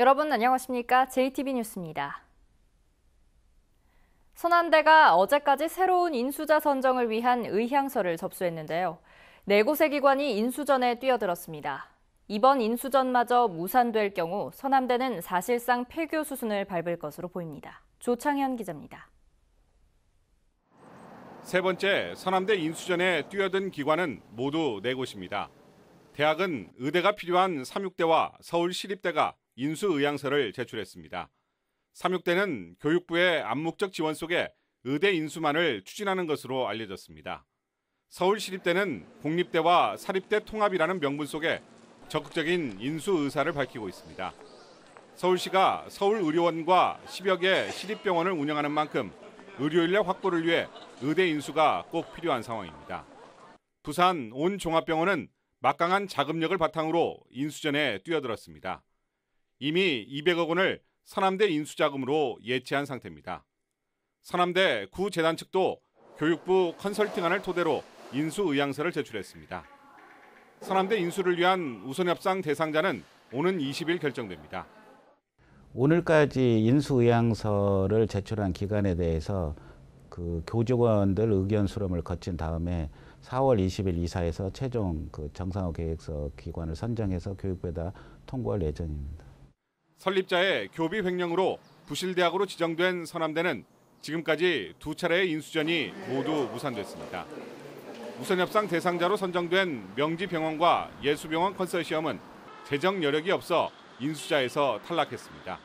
여러분 안녕하십니까? JTB 뉴스입니다. 서남대가 어제까지 새로운 인수자 선정을 위한 의향서를 접수했는데요. 4곳의 기관이 인수전에 뛰어들었습니다. 이번 인수전마저 무산될 경우 서남대는 사실상 폐교 수순을 밟을 것으로 보입니다. 조창현 기자입니다. 세 번째 서남대 인수전에 뛰어든 기관은 모두 4곳입니다. 대학은 의대가 필요한 삼육대와 서울시립대가 인수 의향서를 제출했습니다. 삼육대는 교육부의 암묵적 지원 속에 의대 인수만을 추진하는 것으로 알려졌습니다. 서울시립대는 공립대와 사립대 통합이라는 명분 속에 적극적인 인수 의사를 밝히고 있습니다. 서울시가 서울의료원과 10여 개 시립병원을 운영하는 만큼 의료인력 확보를 위해 의대 인수가 꼭 필요한 상황입니다. 부산 온종합병원은 막강한 자금력을 바탕으로 인수전에 뛰어들었습니다. 이미 200억 원을 서남대 인수자금으로 예치한 상태입니다. 서남대 구재단 측도 교육부 컨설팅안을 토대로 인수 의향서를 제출했습니다. 서남대 인수를 위한 우선협상 대상자는 오는 20일 결정됩니다. 오늘까지 인수 의향서를 제출한 기관에 대해서 그 교직원들 의견 수렴을 거친 다음에 4월 20일 이사에서 최종 정상화 계획서 기관을 선정해서 교육부에다 통보할 예정입니다. 설립자의 교비 횡령으로 부실대학으로 지정된 서남대는 지금까지 2차례의 인수전이 모두 무산됐습니다. 우선협상 대상자로 선정된 명지병원과 예수병원 컨소시엄은 재정 여력이 없어 인수자에서 탈락했습니다.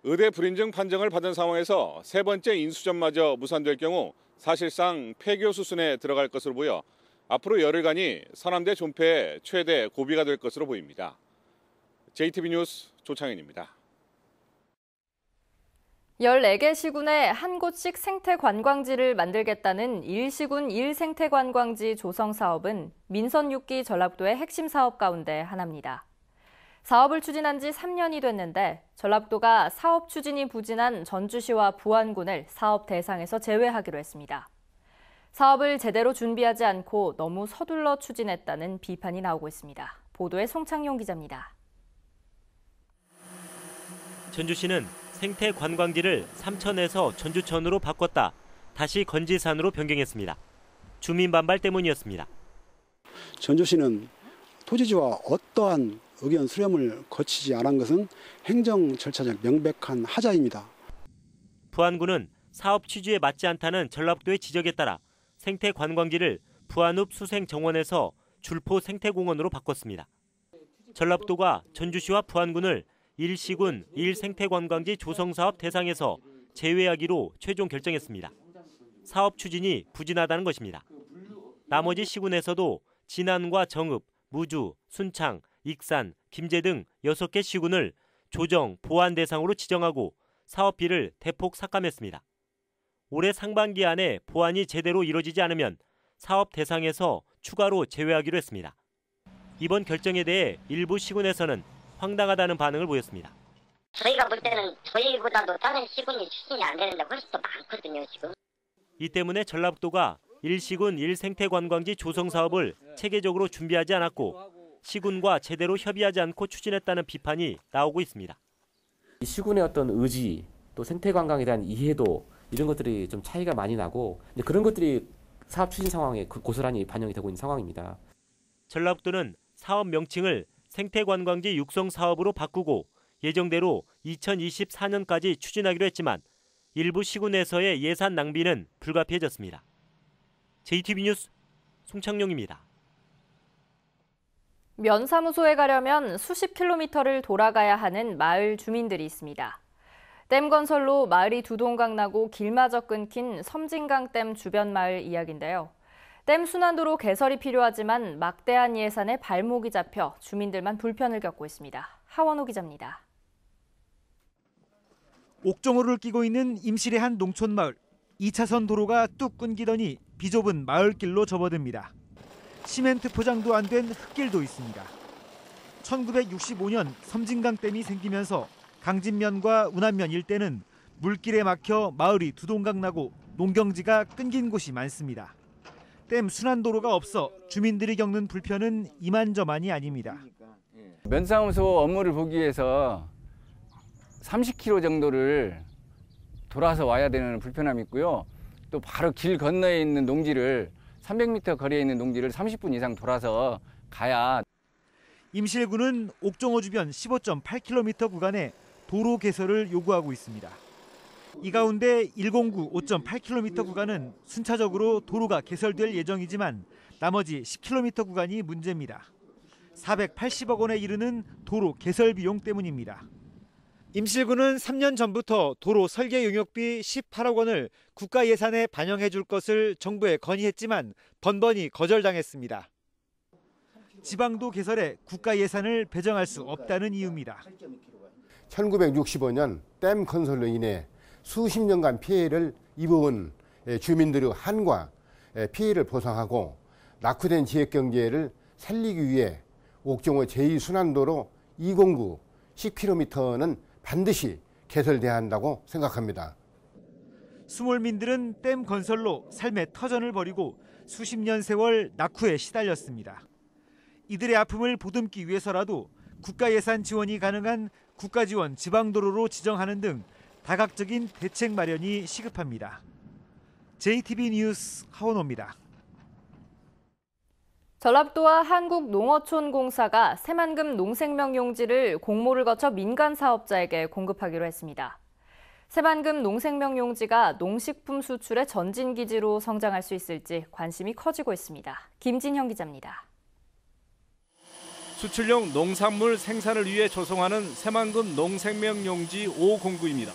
의대 불인증 판정을 받은 상황에서 세 번째 인수전마저 무산될 경우 사실상 폐교 수순에 들어갈 것으로 보여 앞으로 열흘간이 서남대 존폐의 최대 고비가 될 것으로 보입니다. JTB 뉴스 조창현입니다. 14개 시군에 한 곳씩 생태관광지를 만들겠다는 1시군 1생태관광지 조성 사업은 민선 6기 전라북도의 핵심 사업 가운데 하나입니다. 사업을 추진한 지 3년이 됐는데 전라북도가 사업 추진이 부진한 전주시와 부안군을 사업 대상에서 제외하기로 했습니다. 사업을 제대로 준비하지 않고 너무 서둘러 추진했다는 비판이 나오고 있습니다. 보도에 송창용 기자입니다. 전주시는 생태관광지를 삼천에서 전주천으로 바꿨다 다시 건지산으로 변경했습니다. 주민 반발 때문이었습니다. 전주시는 토지주와 어떠한 의견 수렴을 거치지 않은 것은 행정 절차적 명백한 하자입니다. 부안군은 사업 취지에 맞지 않다는 전라북도의 지적에 따라 생태관광지를 부안읍 수생정원에서 줄포 생태공원으로 바꿨습니다. 전라북도가 전주시와 부안군을 1시군 1생태관광지 조성사업 대상에서 제외하기로 최종 결정했습니다. 사업 추진이 부진하다는 것입니다. 나머지 시군에서도 진안과 정읍, 무주, 순창, 익산, 김제 등 6개 시군을 조정, 보완 대상으로 지정하고 사업비를 대폭 삭감했습니다. 올해 상반기 안에 보완이 제대로 이루어지지 않으면 사업 대상에서 추가로 제외하기로 했습니다. 이번 결정에 대해 일부 시군에서는 황당하다는 반응을 보였습니다. 저희가 볼 때는 저희보다도 다른 시군이 추진이 안 되는데 훨씬 더 많거든요, 지금. 이 때문에 전라북도가 1시군 1생태관광지 조성 사업을 체계적으로 준비하지 않았고 시군과 제대로 협의하지 않고 추진했다는 비판이 나오고 있습니다. 이 시군의 어떤 의지, 또 생태관광에 대한 이해도 이런 것들이 좀 차이가 많이 나고 그런 것들이 사업 추진 상황에 고스란히 반영이 되고 있는 상황입니다. 전라북도는 사업 명칭을 생태관광지 육성 사업으로 바꾸고 예정대로 2024년까지 추진하기로 했지만 일부 시군에서의 예산 낭비는 불가피해졌습니다. JTB 뉴스 송창용입니다. 면사무소에 가려면 수십 킬로미터를 돌아가야 하는 마을 주민들이 있습니다. 댐 건설로 마을이 두동강 나고 길마저 끊긴 섬진강댐 주변 마을 이야기인데요. 댐 순환도로 개설이 필요하지만 막대한 예산에 발목이 잡혀 주민들만 불편을 겪고 있습니다. 하원호 기자입니다. 옥정호를 끼고 있는 임실의 한 농촌 마을. 2차선 도로가 뚝 끊기더니 비좁은 마을길로 접어듭니다. 시멘트 포장도 안 된 흙길도 있습니다. 1965년 섬진강댐이 생기면서 강진면과 운안면 일대는 물길에 막혀 마을이 두동강 나고 농경지가 끊긴 곳이 많습니다. 댐 순환도로가 없어 주민들이 겪는 불편은 이만저만이 아닙니다. 면사무소 업무를 보기 위해서 30km 정도를 돌아서 와야 되는 불편함이 있고요. 또 바로 길 건너에 있는 농지를 300m 거리에 있는 농지를 30분 이상 돌아서 가야. 임실군은 옥정호 주변 15.8km 구간에 도로 개설을 요구하고 있습니다. 이 가운데 109 5.8km 구간은 순차적으로 도로가 개설될 예정이지만 나머지 10km 구간이 문제입니다. 480억 원에 이르는 도로 개설 비용 때문입니다. 임실군은 3년 전부터 도로 설계 용역비 18억 원을 국가 예산에 반영해 줄 것을 정부에 건의했지만 번번이 거절당했습니다. 지방도 개설에 국가 예산을 배정할 수 없다는 이유입니다. 1965년 댐 건설로 인해 수십 년간 피해를 입어온 주민들의 한과 피해를 보상하고 낙후된 지역 경제를 살리기 위해 옥정호 제2순환도로 209 10km는 반드시 개설돼야 한다고 생각합니다. 수몰민들은 댐 건설로 삶의 터전을 벌이고 수십 년 세월 낙후에 시달렸습니다. 이들의 아픔을 보듬기 위해서라도 국가 예산 지원이 가능한 국가지원 지방도로로 지정하는 등 다각적인 대책 마련이 시급합니다. JTB 뉴스 하원호입니다. 전라북도와 한국농어촌공사가 새만금 농생명용지를 공모를 거쳐 민간 사업자에게 공급하기로 했습니다. 새만금 농생명용지가 농식품 수출의 전진기지로 성장할 수 있을지 관심이 커지고 있습니다. 김진형 기자입니다. 수출용 농산물 생산을 위해 조성하는 새만금 농생명용지 5공구입니다.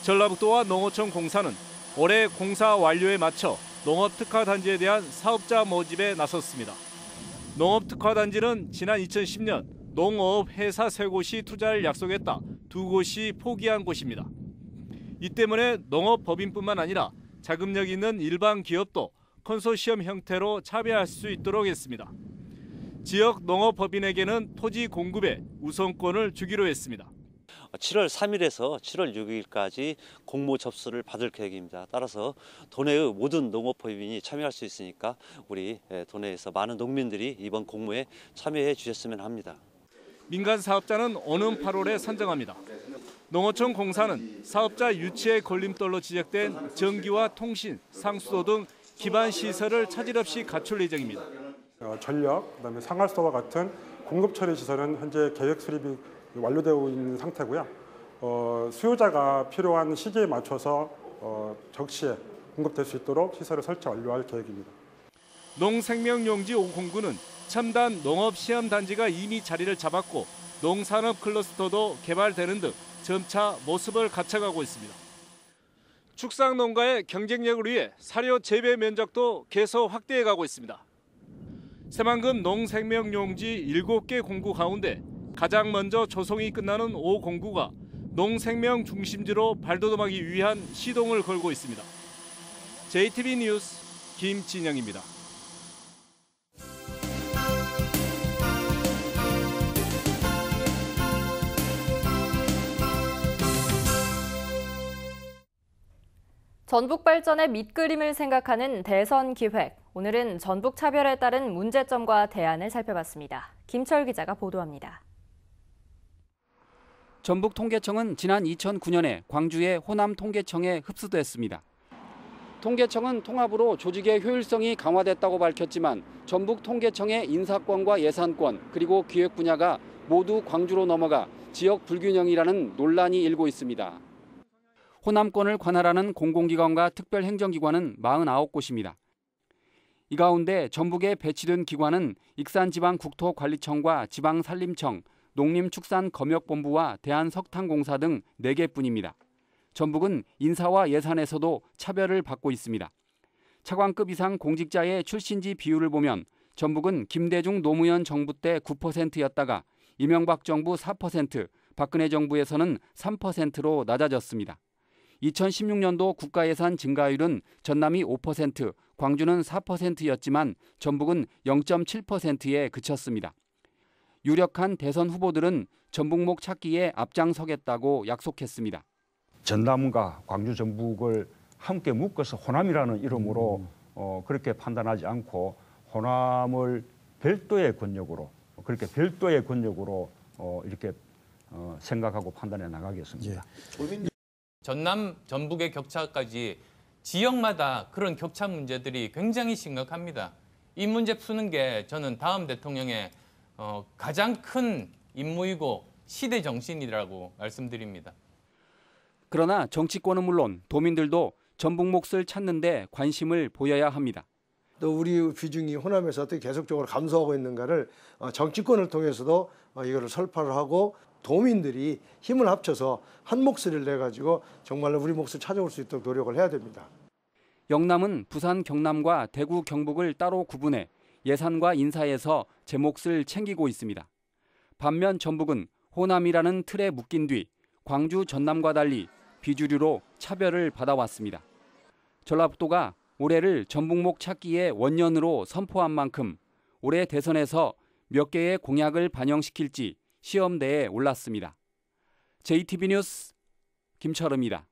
전라북도와 농어촌공사는 올해 공사 완료에 맞춰 농업특화단지에 대한 사업자 모집에 나섰습니다. 농업특화단지는 지난 2010년 농어업회사 3곳이 투자를 약속했다 2곳이 포기한 곳입니다. 이 때문에 농업법인뿐만 아니라 자금력 있는 일반 기업도 컨소시엄 형태로 참여할 수 있도록 했습니다. 지역 농업법인에게는 토지 공급에 우선권을 주기로 했습니다. 7월 3일에서 7월 6일까지 공모 접수를 받을 계획입니다. 따라서 도내의 모든 농업법인이 참여할 수 있으니까 우리 도내에서 많은 농민들이 이번 공모에 참여해 주셨으면 합니다. 민간 사업자는 오는 8월에 선정합니다. 농어촌 공사는 사업자 유치의 걸림돌로 지적된 전기와 통신, 상수도 등 기반 시설을 차질 없이 갖출 예정입니다. 전력, 그다음에 상할소와 같은 공급 처리 시설은 현재 계획 수립이 완료되어 있는 상태고요. 수요자가 필요한 시기에 맞춰서 적시에 공급될 수 있도록 시설을 설치 완료할 계획입니다. 농생명용지 5공구는 첨단 농업시험단지가 이미 자리를 잡았고 농산업 클러스터도 개발되는 등 점차 모습을 갖춰가고 있습니다. 축산농가의 경쟁력을 위해 사료 재배 면적도 계속 확대해가고 있습니다. 새만금 농생명용지 7개 공구 가운데 가장 먼저 조성이 끝나는 5공구가 농생명 중심지로 발돋움하기 위한 시동을 걸고 있습니다. JTB 뉴스 김진영입니다. 전북 발전의 밑그림을 생각하는 대선 기획. 오늘은 전북 차별에 따른 문제점과 대안을 살펴봤습니다. 김철 기자가 보도합니다. 전북통계청은 지난 2009년에 광주의 호남통계청에 흡수됐습니다. 통계청은 통합으로 조직의 효율성이 강화됐다고 밝혔지만 전북통계청의 인사권과 예산권 그리고 기획 분야가 모두 광주로 넘어가 지역 불균형이라는 논란이 일고 있습니다. 호남권을 관할하는 공공기관과 특별행정기관은 49곳입니다. 이 가운데 전북에 배치된 기관은 익산지방국토관리청과 지방산림청, 농림축산검역본부와 대한석탄공사 등 4개뿐입니다. 전북은 인사와 예산에서도 차별을 받고 있습니다. 차관급 이상 공직자의 출신지 비율을 보면 전북은 김대중 노무현 정부 때 9%였다가 이명박 정부 4%, 박근혜 정부에서는 3%로 낮아졌습니다. 2016년도 국가예산 증가율은 전남이 5%, 광주는 4%였지만 전북은 0.7%에 그쳤습니다. 유력한 대선 후보들은 전북목 찾기에 앞장서겠다고 약속했습니다. 전남과 광주 전북을 함께 묶어서 호남이라는 이름으로 그렇게 판단하지 않고 호남을 별도의 권력으로 이렇게 생각하고 판단해 나가겠습니다. 전남, 전북의 격차까지 지역마다 그런 격차 문제들이 굉장히 심각합니다. 이 문제 푸는 게 저는 다음 대통령의 가장 큰 임무이고 시대 정신이라고 말씀드립니다. 그러나 정치권은 물론 도민들도 전북 몫을 찾는 데 관심을 보여야 합니다. 또 우리 비중이 호남에서 어떻게 계속적으로 감소하고 있는가를 정치권을 통해서도 이거를 설파를 하고 도민들이 힘을 합쳐서 한 목소리를 내가지고 정말로 우리 몫을 찾아올 수 있도록 노력을 해야 됩니다. 영남은 부산, 경남과 대구, 경북을 따로 구분해 예산과 인사에서 제 몫을 챙기고 있습니다. 반면 전북은 호남이라는 틀에 묶인 뒤 광주, 전남과 달리 비주류로 차별을 받아왔습니다. 전라북도가 올해를 전북목 찾기의 원년으로 선포한 만큼 올해 대선에서 몇 개의 공약을 반영시킬지 시험대에 올랐습니다. JTB 뉴스 김철음입니다.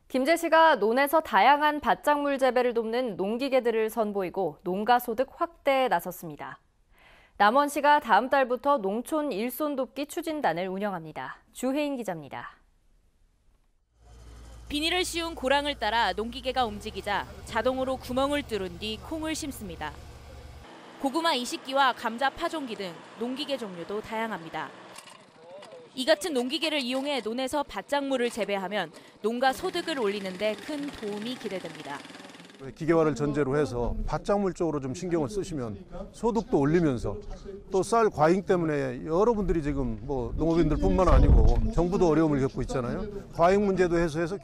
김제시가 논에서 다양한 밭작물 재배를 돕는 농기계들을 선보이고 농가 소득 확대에 나섰습니다. 남원시가 다음 달부터 농촌 일손 돕기 추진단을 운영합니다. 주혜인 기자입니다. 비닐을 씌운 고랑을 따라 농기계가 움직이자 자동으로 구멍을 뚫은 뒤 콩을 심습니다. 고구마 이식기와 감자 파종기 등 농기계 종류도 다양합니다. 이 같은 농기계를 이용해 논에서 밭작물을 재배하면 농가 소득을 올리는 데 큰 도움이 기대됩니다. 기계화를 전제로 해서 밭작물 쪽으로 좀 신경을 쓰시면 소득도 올리면서 또 쌀 과잉 때문에 여러분들이 지금 뭐 농업인들뿐만 아니고 정부도 어려움을 겪고 있잖아요. 과잉 문제도 해소해서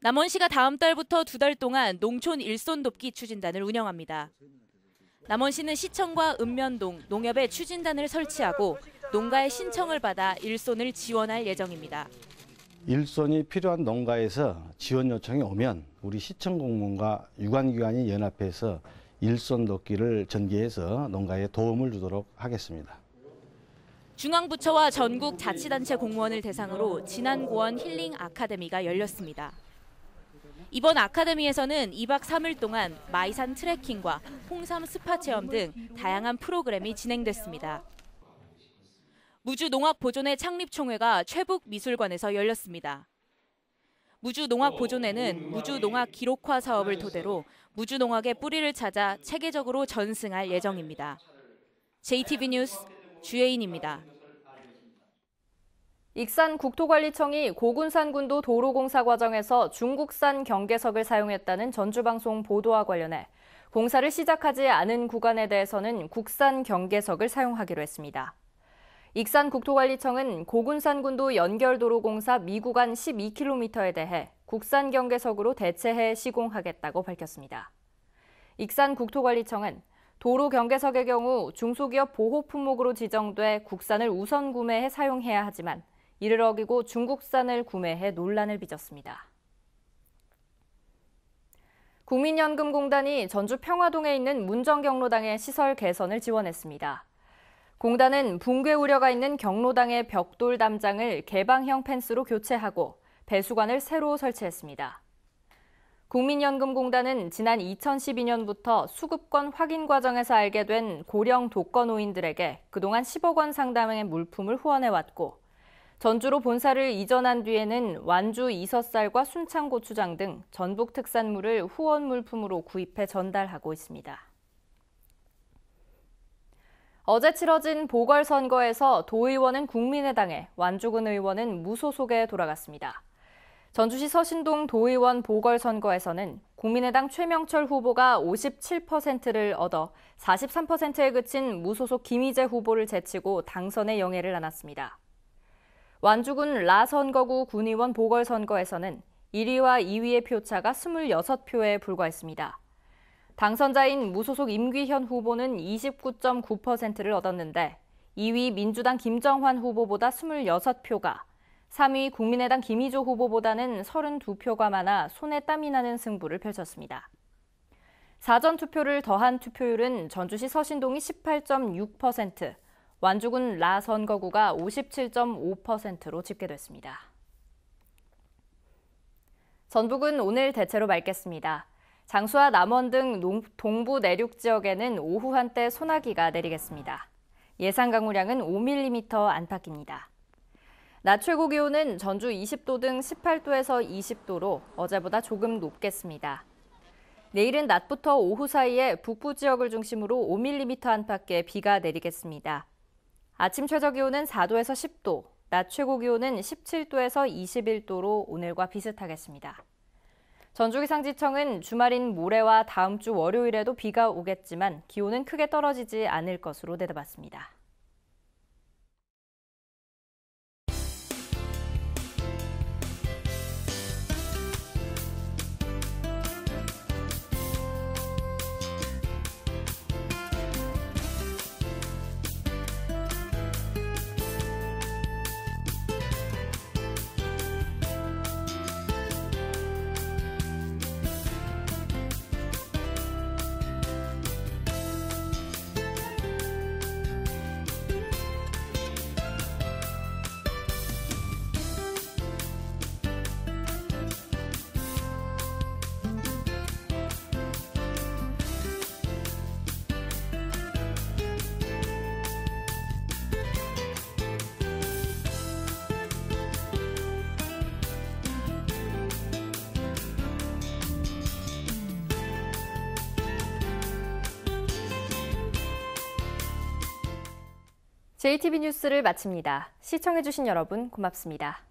남원시가 다음 달부터 2달 동안 농촌 일손 돕기 추진단을 운영합니다. 남원시는 시청과 읍면동, 농협에 추진단을 설치하고 농가의 신청을 받아 일손을 지원할 예정입니다. 일손이 필요한 농가에서 지원 요청이 오면 우리 시청 공무원과 유관기관이 연합해서 일손 돕기를 전개해서 농가에 도움을 주도록 하겠습니다. 중앙부처와 전국 자치단체 공무원을 대상으로 진안고원 힐링 아카데미가 열렸습니다. 이번 아카데미에서는 2박 3일 동안 마이산 트레킹과 홍삼 스파 체험 등 다양한 프로그램이 진행됐습니다. 무주농악보존회 창립총회가 최북미술관에서 열렸습니다. 무주농악보존회는 무주농악 기록화 사업을 토대로 무주농악의 뿌리를 찾아 체계적으로 전승할 예정입니다. JTB 뉴스 주혜인입니다. 익산국토관리청이 고군산군도 도로공사 과정에서 중국산 경계석을 사용했다는 전주방송 보도와 관련해 공사를 시작하지 않은 구간에 대해서는 국산 경계석을 사용하기로 했습니다. 익산국토관리청은 고군산군도 연결도로공사 미구간 12km에 대해 국산 경계석으로 대체해 시공하겠다고 밝혔습니다. 익산국토관리청은 도로 경계석의 경우 중소기업 보호 품목으로 지정돼 국산을 우선 구매해 사용해야 하지만 이를 어기고 중국산을 구매해 논란을 빚었습니다. 국민연금공단이 전주 평화동에 있는 문정경로당의 시설 개선을 지원했습니다. 공단은 붕괴 우려가 있는 경로당의 벽돌 담장을 개방형 펜스로 교체하고 배수관을 새로 설치했습니다. 국민연금공단은 지난 2012년부터 수급권 확인 과정에서 알게 된 고령 독거노인들에게 그동안 10억 원 상당의 물품을 후원해왔고 전주로 본사를 이전한 뒤에는 완주 이서쌀과 순창고추장 등 전북 특산물을 후원 물품으로 구입해 전달하고 있습니다. 어제 치러진 보궐선거에서 도의원은 국민의당에, 완주군 의원은 무소속에 돌아갔습니다. 전주시 서신동 도의원 보궐선거에서는 국민의당 최명철 후보가 57%를 얻어 43%에 그친 무소속 김희재 후보를 제치고 당선의 영예를 안았습니다. 완주군 라선거구 군의원 보궐선거에서는 1위와 2위의 표차가 26표에 불과했습니다. 당선자인 무소속 임귀현 후보는 29.9%를 얻었는데 2위 민주당 김정환 후보보다 26표가, 3위 국민의당 김희조 후보보다는 32표가 많아 손에 땀이 나는 승부를 펼쳤습니다. 사전투표를 더한 투표율은 전주시 서신동이 18.6%, 완주군 라선거구가 57.5%로 집계됐습니다. 전북은 오늘 대체로 맑겠습니다. 장수와 남원 등 동부 내륙 지역에는 오후 한때 소나기가 내리겠습니다. 예상 강우량은 5mm 안팎입니다. 낮 최고 기온은 전주 20도 등 18도에서 20도로 어제보다 조금 높겠습니다. 내일은 낮부터 오후 사이에 북부 지역을 중심으로 5mm 안팎의 비가 내리겠습니다. 아침 최저 기온은 4도에서 10도, 낮 최고 기온은 17도에서 21도로 오늘과 비슷하겠습니다. 전주기상지청은 주말인 모레와 다음 주 월요일에도 비가 오겠지만 기온은 크게 떨어지지 않을 것으로 내다봤습니다. JTB 뉴스를 마칩니다. 시청해주신 여러분 고맙습니다.